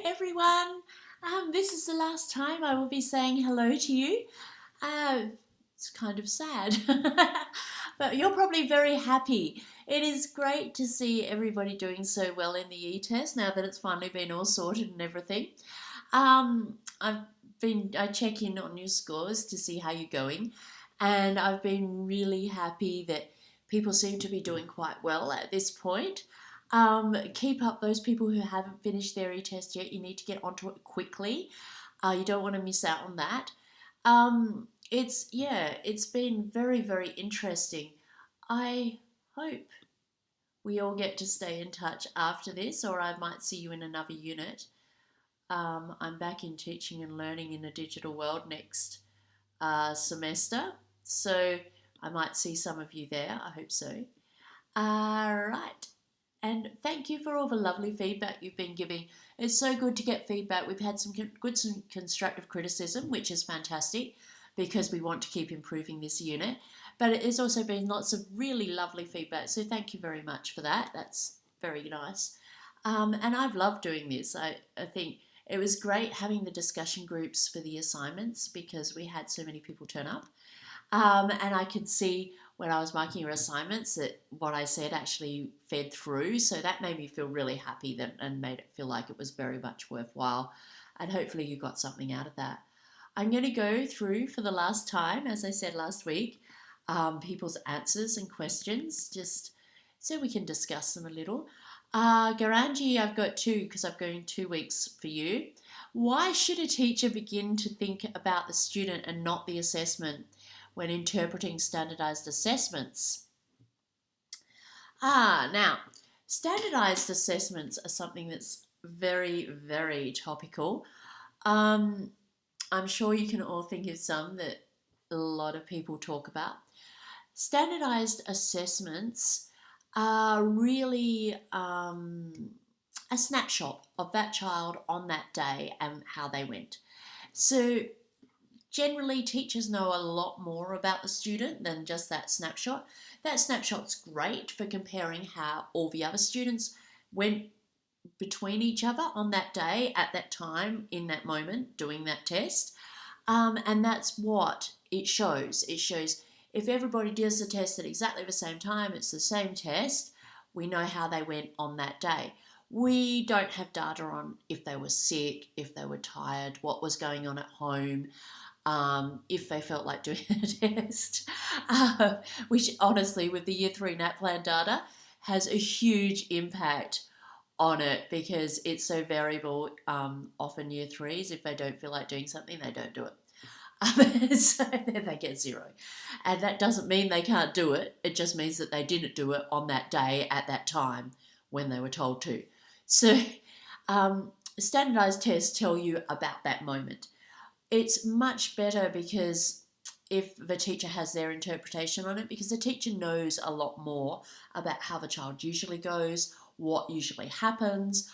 everyone. This is the last time I will be saying hello to you. It's kind of sad, but you're probably very happy. It is great to see everybody doing so well in the e-test now that it's finally been all sorted and everything. I check in on your scores to see how you're going, and I've been really happy that people seem to be doing quite well at this point. Keep up those people who haven't finished their e-test yet. You need to get onto it quickly. You don't want to miss out on that. It's been very, very interesting. I hope we all get to stay in touch after this, or I might see you in another unit. I'm back in teaching and learning in a digital world next semester, so I might see some of you there. I hope so. All right. And thank you for all the lovely feedback you've been giving. It's so good to get feedback. We've had some constructive criticism, which is fantastic because we want to keep improving this unit. But it has also been lots of really lovely feedback. So thank you very much for that. That's very nice. And I've loved doing this. I think it was great having the discussion groups for the assignments because we had so many people turn up. And I could see when I was marking your assignments that what I said actually fed through. So that made me feel really happy and made it feel like it was very much worthwhile. And hopefully you got something out of that. I'm going to go through for the last time, as I said last week, people's answers and questions, just so we can discuss them a little. Garanji, I've got 2 because I'm going 2 weeks for you. Why should a teacher begin to think about the student and not the assessment when interpreting standardized assessments? Now, standardized assessments are something that's very, very topical. I'm sure you can all think of some that a lot of people talk about. Standardized assessments are really a snapshot of that child on that day and how they went. So generally, teachers know a lot more about the student than just that snapshot. That snapshot's great for comparing how all the other students went between each other on that day, at that time, in that moment, doing that test. And that's what it shows. It shows if everybody does the test at exactly the same time, it's the same test, we know how they went on that day. We don't have data on if they were sick, if they were tired, what was going on at home, if they felt like doing a test, which honestly with the Year 3 NAPLAN data has a huge impact on it because it's so variable. Often Year 3s, if they don't feel like doing something, they don't do it. So then they get 0. And that doesn't mean they can't do it. It just means that they didn't do it on that day at that time when they were told to. So standardized tests tell you about that moment. It's much better because if the teacher has their interpretation on it, because the teacher knows a lot more about how the child usually goes, what usually happens.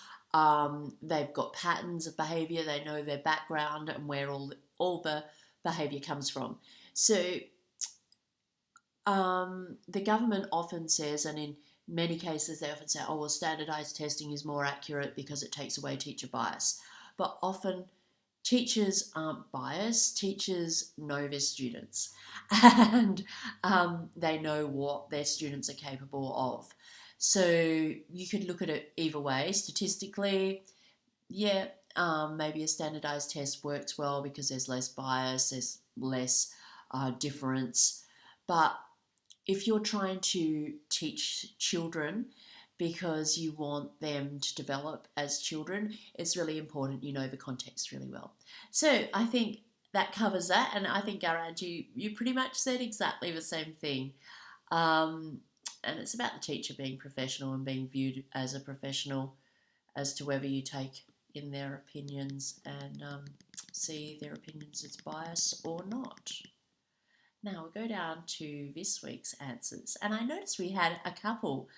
They've got patterns of behaviour, they know their background and where all the behaviour comes from. So the government often says, and in many cases they often say, oh, well, standardised testing is more accurate because it takes away teacher bias. But often teachers aren't biased. Teachers know their students and they know what their students are capable of. So you could look at it either way. Statistically, maybe a standardized test works well because there's less bias, there's less difference. But if you're trying to teach children because you want them to develop as children, it's really important you know the context really well. So I think that covers that, and I think, Garaj, you pretty much said exactly the same thing. And it's about the teacher being professional and being viewed as a professional as to whether you take in their opinions and see their opinions as bias or not. Now we'll go down to this week's answers, and I noticed we had a couple.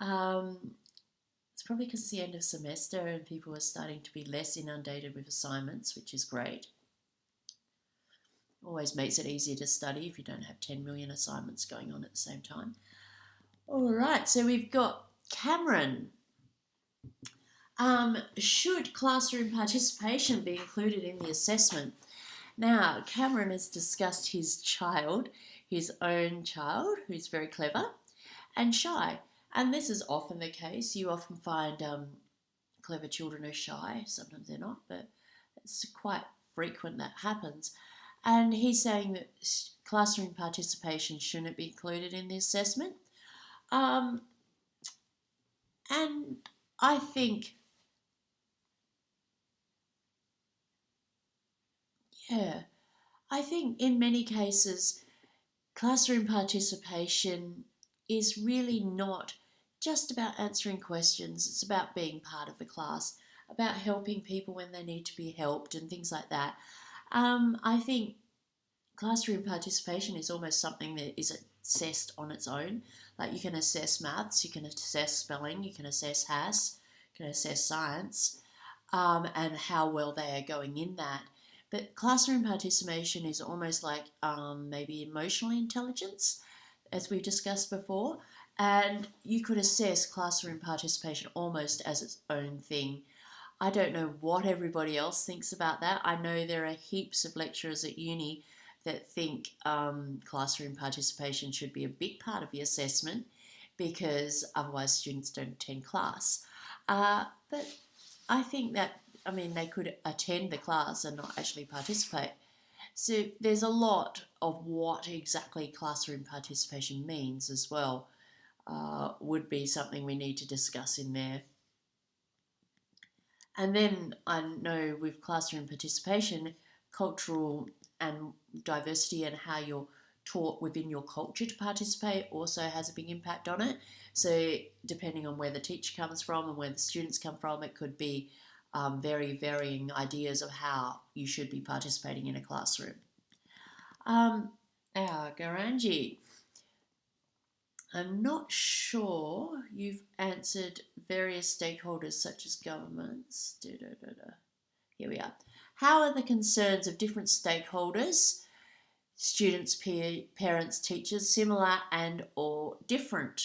It's probably because it's the end of semester and people are starting to be less inundated with assignments, which is great. Always makes it easier to study if you don't have 10 million assignments going on at the same time. All right, so we've got Cameron. Should classroom participation be included in the assessment? Now, Cameron has discussed his own child, who's very clever and shy. And this is often the case. You often find clever children are shy. Sometimes they're not, but it's quite frequent that happens. And he's saying that classroom participation shouldn't be included in the assessment. Um, and I think, yeah, I think in many cases, classroom participation is really not just about answering questions. It's about being part of the class, about helping people when they need to be helped and things like that. I think classroom participation is almost something that is assessed on its own. Like you can assess maths, you can assess spelling, you can assess HAS, you can assess science, and how well they are going in that. But classroom participation is almost like maybe emotional intelligence, as we discussed before, and you could assess classroom participation almost as its own thing. I don't know what everybody else thinks about that. I know there are heaps of lecturers at uni that think classroom participation should be a big part of the assessment because otherwise students don't attend class. But I think that, they could attend the class and not actually participate. So there's a lot of what exactly classroom participation means as well, would be something we need to discuss in there. And then I know with classroom participation, cultural and diversity and how you're taught within your culture to participate also has a big impact on it. So depending on where the teacher comes from and where the students come from, it could be very varying ideas of how you should be participating in a classroom. Garanji, I'm not sure you've answered various stakeholders such as governments. Here we are. How are the concerns of different stakeholders, students, parents, teachers, similar and or different?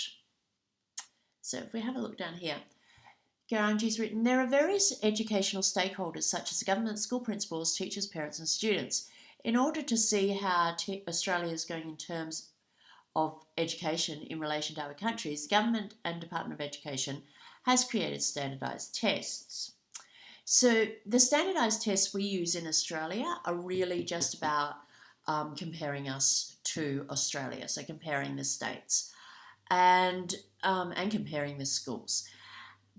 So if we have a look down here, Garanji's written, there are various educational stakeholders such as government, school principals, teachers, parents and students. In order to see how Australia is going in terms of education in relation to other countries, the Government and Department of Education has created standardised tests. So the standardised tests we use in Australia are really just about comparing us to Australia, so comparing the states and comparing the schools.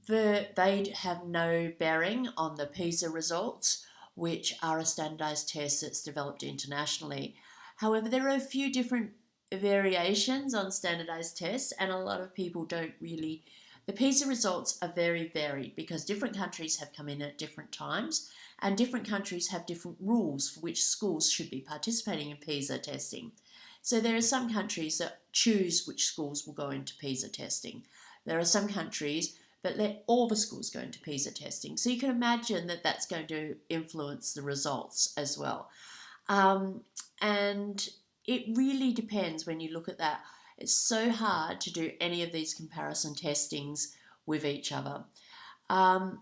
They have no bearing on the PISA results, which are a standardised test that's developed internationally. However, there are a few different variations on standardised tests, and a lot of people don't really. The PISA results are very varied because different countries have come in at different times, and different countries have different rules for which schools should be participating in PISA testing. So there are some countries that choose which schools will go into PISA testing. There are some countries that let all the schools go into PISA testing. So you can imagine that that's going to influence the results as well. And it really depends when you look at that. It's so hard to do any of these comparison testings with each other. The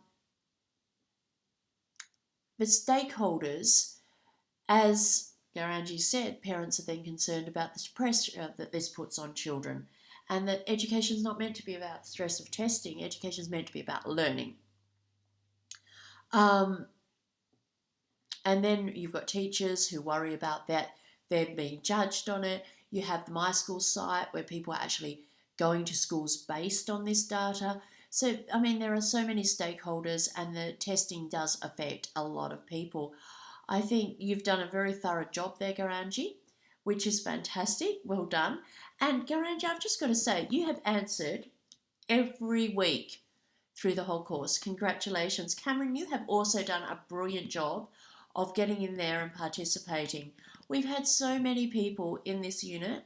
stakeholders, as Garanji said, parents are then concerned about the pressure that this puts on children, and that education is not meant to be about stress of testing. Education is meant to be about learning. And then you've got teachers who worry about that they're being judged on it. You have the My School site where people are actually going to schools based on this data. So, there are so many stakeholders, and the testing does affect a lot of people. I think you've done a very thorough job there, Garanji, which is fantastic. Well done. And Garanji, I've just got to say, you have answered every week through the whole course. Congratulations. Cameron, you have also done a brilliant job of getting in there and participating. We've had so many people in this unit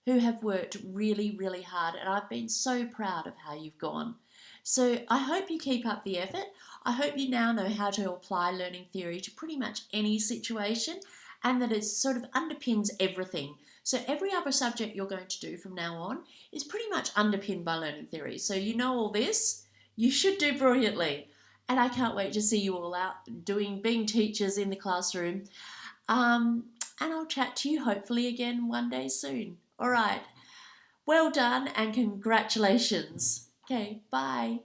who have worked really, really hard, and I've been so proud of how you've gone. So I hope you keep up the effort. I hope you now know how to apply learning theory to pretty much any situation, and that it sort of underpins everything. So every other subject you're going to do from now on is pretty much underpinned by learning theory. So you know all this, you should do brilliantly. And I can't wait to see you all out being teachers in the classroom. And I'll chat to you hopefully again one day soon. All right. Well done and congratulations. Okay, bye.